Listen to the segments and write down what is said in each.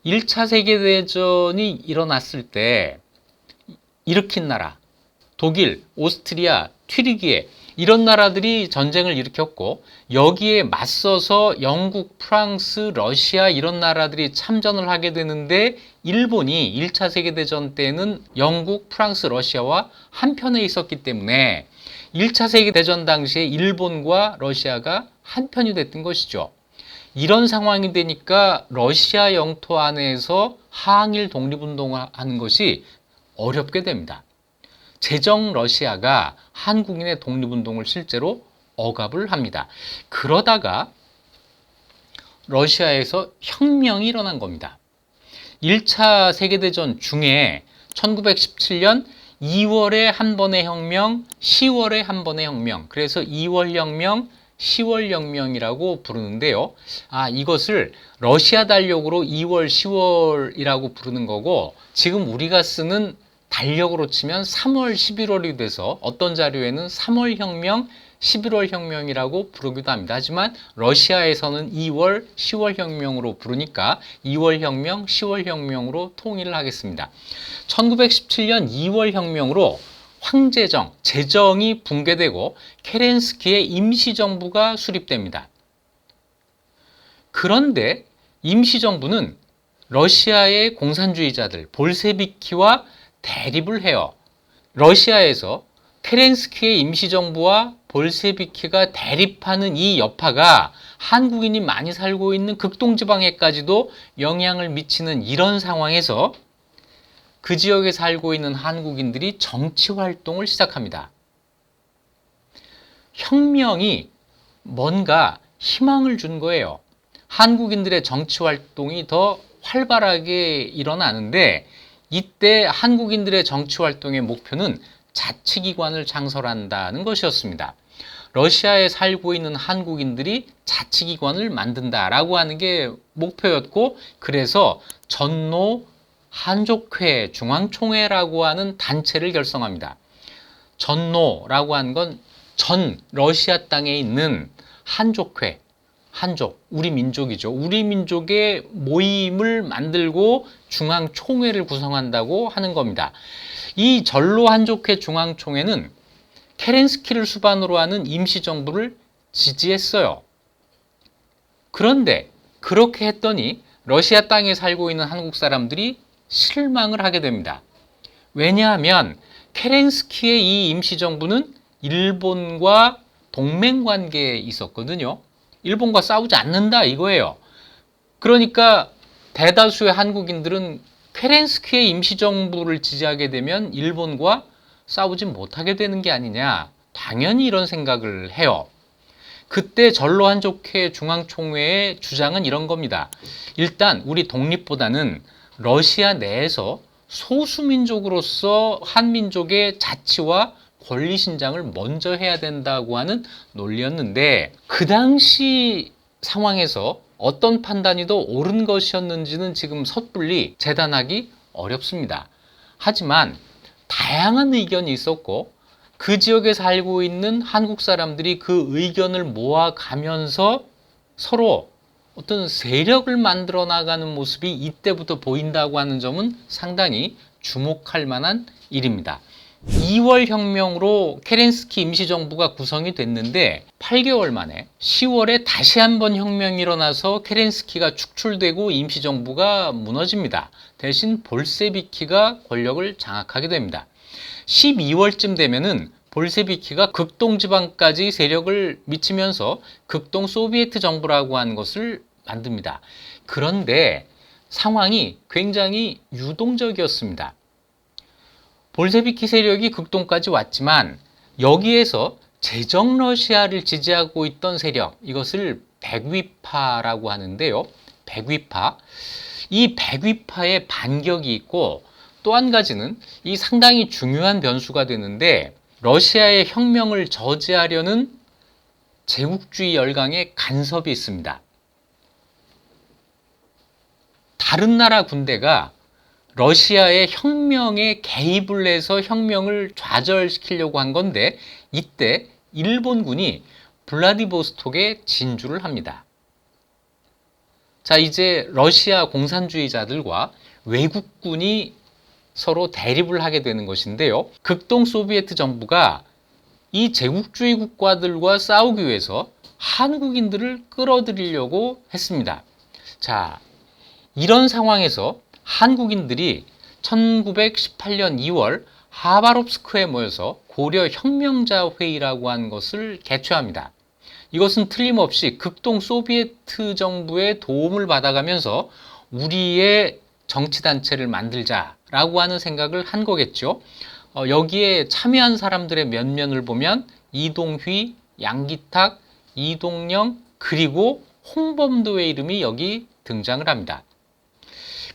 1차 세계대전이 일어났을 때 일으킨 나라, 독일, 오스트리아, 튀르기예 이런 나라들이 전쟁을 일으켰고 여기에 맞서서 영국, 프랑스, 러시아 이런 나라들이 참전을 하게 되는데 일본이 1차 세계대전 때는 영국, 프랑스, 러시아와 한편에 있었기 때문에 1차 세계대전 당시에 일본과 러시아가 한편이 됐던 것이죠. 이런 상황이 되니까 러시아 영토 안에서 항일 독립운동을 하는 것이 어렵게 됩니다. 제정 러시아가 한국인의 독립운동을 실제로 억압을 합니다. 그러다가 러시아에서 혁명이 일어난 겁니다. 1차 세계대전 중에 1917년 2월에 한 번의 혁명, 10월에 한 번의 혁명, 그래서 2월 혁명, 10월 혁명이라고 부르는데요. 이것을 러시아 달력으로 2월, 10월이라고 부르는 거고 지금 우리가 쓰는 달력으로 치면 3월, 11월이 돼서 어떤 자료에는 3월 혁명, 11월 혁명이라고 부르기도 합니다. 하지만 러시아에서는 2월, 10월 혁명으로 부르니까 2월 혁명, 10월 혁명으로 통일을 하겠습니다. 1917년 2월 혁명으로 황제정, 제정이 붕괴되고 케렌스키의 임시정부가 수립됩니다. 그런데 임시정부는 러시아의 공산주의자들, 볼세비키와 대립을 해요. 러시아에서 케렌스키의 임시정부와 볼세비키가 대립하는 이 여파가 한국인이 많이 살고 있는 극동지방에까지도 영향을 미치는 이런 상황에서 그 지역에 살고 있는 한국인들이 정치활동을 시작합니다. 혁명이 뭔가 희망을 준 거예요. 한국인들의 정치활동이 더 활발하게 일어나는데 이때 한국인들의 정치활동의 목표는 자치기관을 창설한다는 것이었습니다. 러시아에 살고 있는 한국인들이 자치기관을 만든다라고 하는 게 목표였고 그래서 전노 한족회 중앙총회라고 하는 단체를 결성합니다. 전노라고 하는 건 전 러시아 땅에 있는 한족회, 한족, 우리 민족이죠. 우리 민족의 모임을 만들고 중앙총회를 구성한다고 하는 겁니다. 이 전로 한족회 중앙총회는 케렌스키를 수반으로 하는 임시정부를 지지했어요. 그런데 그렇게 했더니 러시아 땅에 살고 있는 한국 사람들이 실망을 하게 됩니다. 왜냐하면 케렌스키의 이 임시정부는 일본과 동맹관계에 있었거든요. 일본과 싸우지 않는다 이거예요. 그러니까 대다수의 한국인들은 케렌스키의 임시정부를 지지하게 되면 일본과 싸우지 못하게 되는 게 아니냐 당연히 이런 생각을 해요. 그때 전로 한족회 중앙총회의 주장은 이런 겁니다. 일단 우리 독립보다는 러시아 내에서 소수민족으로서 한민족의 자치와 권리 신장을 먼저 해야 된다고 하는 논리였는데 그 당시 상황에서 어떤 판단이 더 옳은 것이었는지는 지금 섣불리 재단하기 어렵습니다. 하지만 다양한 의견이 있었고 그 지역에 살고 있는 한국 사람들이 그 의견을 모아가면서 서로 어떤 세력을 만들어 나가는 모습이 이때부터 보인다고 하는 점은 상당히 주목할 만한 일입니다. 2월 혁명으로 케렌스키 임시정부가 구성이 됐는데 8개월 만에 10월에 다시 한번 혁명이 일어나서 케렌스키가 축출되고 임시정부가 무너집니다. 대신 볼세비키가 권력을 장악하게 됩니다. 12월쯤 되면은 볼세비키가 극동지방까지 세력을 미치면서 극동 소비에트 정부라고 하는 것을 만듭니다. 그런데 상황이 굉장히 유동적이었습니다. 볼세비키 세력이 극동까지 왔지만 여기에서 제정 러시아를 지지하고 있던 세력, 이것을 백위파라고 하는데요. 백위파. 이 백위파의 반격이 있고 또 한 가지는 이 상당히 중요한 변수가 되는데 러시아의 혁명을 저지하려는 제국주의 열강의 간섭이 있습니다. 다른 나라 군대가 러시아의 혁명에 개입을 해서 혁명을 좌절시키려고 한 건데 이때 일본군이 블라디보스톡에 진주를 합니다. 자, 이제 러시아 공산주의자들과 외국군이 서로 대립을 하게 되는 것인데요. 극동 소비에트 정부가 이 제국주의 국가들과 싸우기 위해서 한국인들을 끌어들이려고 했습니다. 자, 이런 상황에서 한국인들이 1918년 2월 하바롭스크에 모여서 고려 혁명자 회의라고 하는 것을 개최합니다. 이것은 틀림없이 극동 소비에트 정부의 도움을 받아가면서 우리의 정치단체를 만들자라고 하는 생각을 한 거겠죠. 여기에 참여한 사람들의 면면을 보면 이동휘, 양기탁, 이동영, 그리고 홍범도의 이름이 여기 등장을 합니다.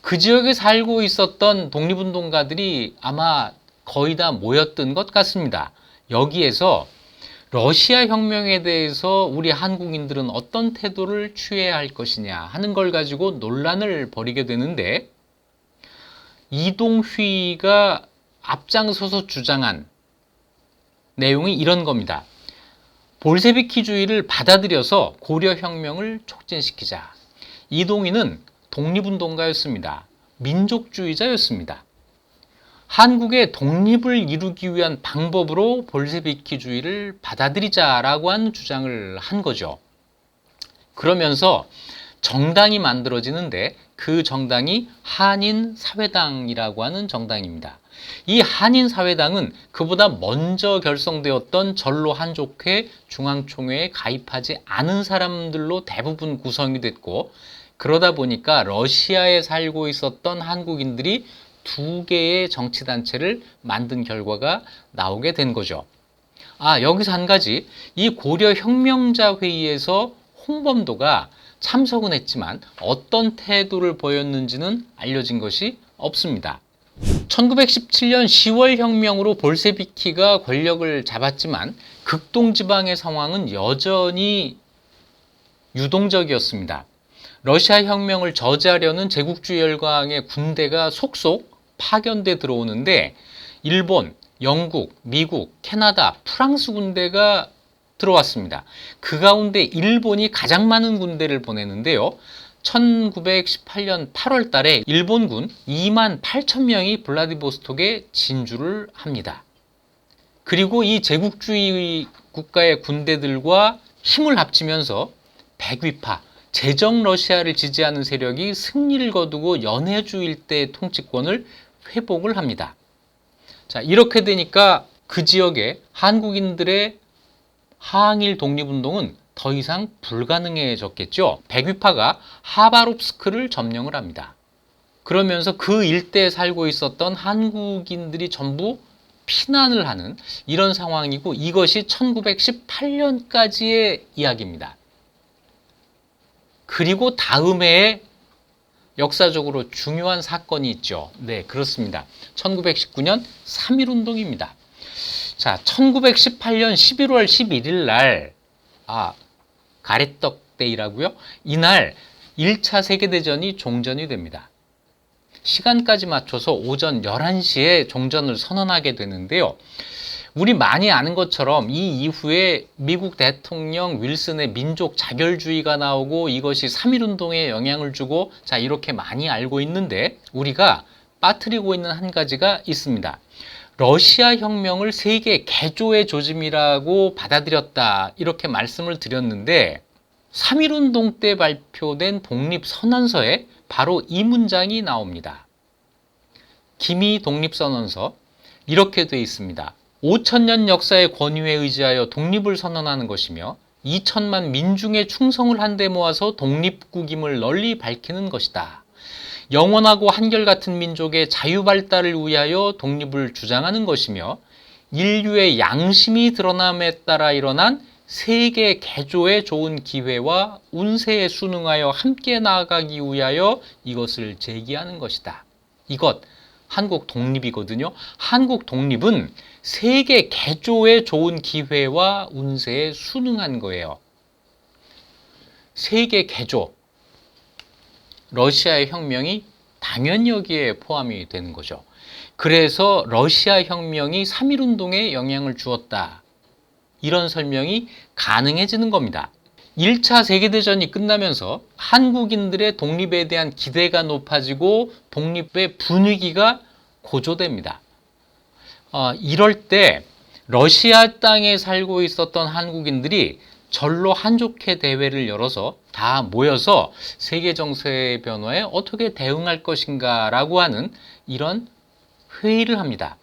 그 지역에 살고 있었던 독립운동가들이 아마 거의 다 모였던 것 같습니다. 여기에서 러시아 혁명에 대해서 우리 한국인들은 어떤 태도를 취해야 할 것이냐 하는 걸 가지고 논란을 벌이게 되는데, 이동휘가 앞장서서 주장한 내용이 이런 겁니다. 볼셰비키주의를 받아들여서 고려혁명을 촉진시키자. 이동휘는 독립운동가였습니다. 민족주의자였습니다. 한국의 독립을 이루기 위한 방법으로 볼셰비키주의를 받아들이자라고 하는 주장을 한 거죠. 그러면서 정당이 만들어지는데 그 정당이 한인사회당이라고 하는 정당입니다. 이 한인사회당은 그보다 먼저 결성되었던 전로 한족회 중앙총회에 가입하지 않은 사람들로 대부분 구성이 됐고, 그러다 보니까 러시아에 살고 있었던 한국인들이 두 개의 정치단체를 만든 결과가 나오게 된 거죠. 여기서 한 가지, 이 고려 혁명자 회의에서 홍범도가 참석은 했지만 어떤 태도를 보였는지는 알려진 것이 없습니다. 1917년 10월 혁명으로 볼셰비키가 권력을 잡았지만 극동지방의 상황은 여전히 유동적이었습니다. 러시아 혁명을 저지하려는 제국주의 열강의 군대가 속속 파견돼 들어오는데 일본, 영국, 미국, 캐나다, 프랑스 군대가 들어왔습니다. 그 가운데 일본이 가장 많은 군대를 보내는데요. 1918년 8월 달에 일본군 2만 8천 명이 블라디보스톡에 진주를 합니다. 그리고 이 제국주의 국가의 군대들과 힘을 합치면서 백위파, 제정 러시아를 지지하는 세력이 승리를 거두고 연해주 일대 통치권을 회복을 합니다. 자, 이렇게 되니까 그 지역에 한국인들의 항일 독립운동은 더 이상 불가능해졌겠죠. 백위파가 하바롭스크를 점령을 합니다. 그러면서 그 일대에 살고 있었던 한국인들이 전부 피난을 하는 이런 상황이고, 이것이 1918년까지의 이야기입니다. 그리고 다음 해에 역사적으로 중요한 사건이 있죠. 네, 그렇습니다. 1919년 3.1운동입니다. 자, 1918년 11월 11일 날, 가래떡 데이라고요? 이날 1차 세계대전이 종전이 됩니다. 시간까지 맞춰서 오전 11시에 종전을 선언하게 되는데요. 우리 많이 아는 것처럼 이 이후에 미국 대통령 윌슨의 민족 자결주의가 나오고 이것이 3.1운동에 영향을 주고, 자, 이렇게 많이 알고 있는데 우리가 빠뜨리고 있는 한 가지가 있습니다. 러시아 혁명을 세계 개조의 조짐이라고 받아들였다, 이렇게 말씀을 드렸는데 3.1운동 때 발표된 독립선언서에 바로 이 문장이 나옵니다. 기미 독립선언서, 이렇게 되어 있습니다. 5,000년 역사의 권위에 의지하여 독립을 선언하는 것이며 2천만 민중의 충성을 한데 모아서 독립국임을 널리 밝히는 것이다. 영원하고 한결같은 민족의 자유발달을 위하여 독립을 주장하는 것이며 인류의 양심이 드러남에 따라 일어난 세계 개조의 좋은 기회와 운세에 순응하여 함께 나아가기 위하여 이것을 제기하는 것이다. 이것 한국 독립이거든요. 한국 독립은 세계 개조의 좋은 기회와 운세에 순응한 거예요. 세계 개조, 러시아의 혁명이 당연히 여기에 포함이 되는 거죠. 그래서 러시아 혁명이 3.1운동에 영향을 주었다, 이런 설명이 가능해지는 겁니다. 1차 세계대전이 끝나면서 한국인들의 독립에 대한 기대가 높아지고 독립의 분위기가 고조됩니다. 이럴 때 러시아 땅에 살고 있었던 한국인들이 절로 한족회 대회를 열어서 다 모여서 세계 정세의 변화에 어떻게 대응할 것인가 라고 하는 이런 회의를 합니다.